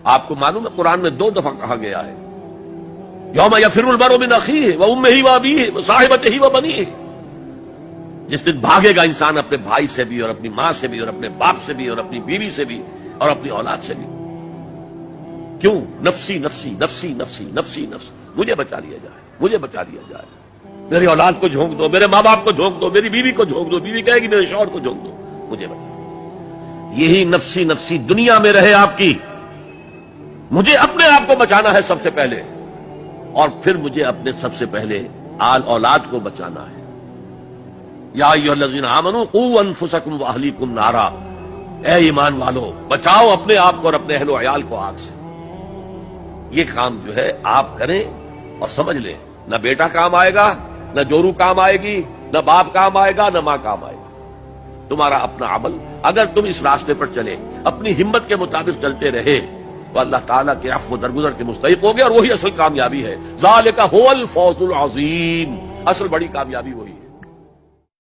آپ کو معلوم ہے قرآن میں 2 دفعہ کہا گیا ہے یوم یفر المرء من اخیہ وامہ وابیہ وصاحبتہ وبنیہ، جس دن بھاگے گا انسان اپنے بھائی سے بھی اور اپنی ماں سے بھی اور اپنے باپ سے بھی اور اپنی بیوی سے بھی اور اپنی اولاد سے بھی۔ کیوں؟ نفسی نفسی نفسی نفسی نفسی نفسی، مجھے بچا لیا جائے، مجھے بچا لیا جائے، میری اولاد کو جھونک دو، میرے ماں باپ کو جھونک دو، میری بیوی کو جھونک دو، بیوی کہے گی میرے شوہر کو جھونک دو، مجھے بچا۔ یہی نفسی نفسی دنیا میں رہے آپ کی، مجھے اپنے آپ کو بچانا ہے سب سے پہلے، اور پھر مجھے اپنے سب سے پہلے آل اولاد کو بچانا ہے۔ یا ایھا الذین آمنوا قوا انفسکم واہلیکم نارا، اے ایمان والو بچاؤ اپنے آپ کو اور اپنے اہل و عیال کو آگ سے۔ یہ کام جو ہے آپ کریں اور سمجھ لیں، نہ بیٹا کام آئے گا، نہ جورو کام آئے گی، نہ باپ کام آئے گا، نہ ماں کام آئے گا۔ تمہارا اپنا عمل، اگر تم اس راستے پر چلے، اپنی ہمت کے مطابق چلتے رہے، تو اللہ تعالیٰ کے عفو و درگزر کے مستحق ہو گے، اور وہی اصل کامیابی ہے۔ ذالک ھو الفوز العظیم، اصل بڑی کامیابی وہی ہے۔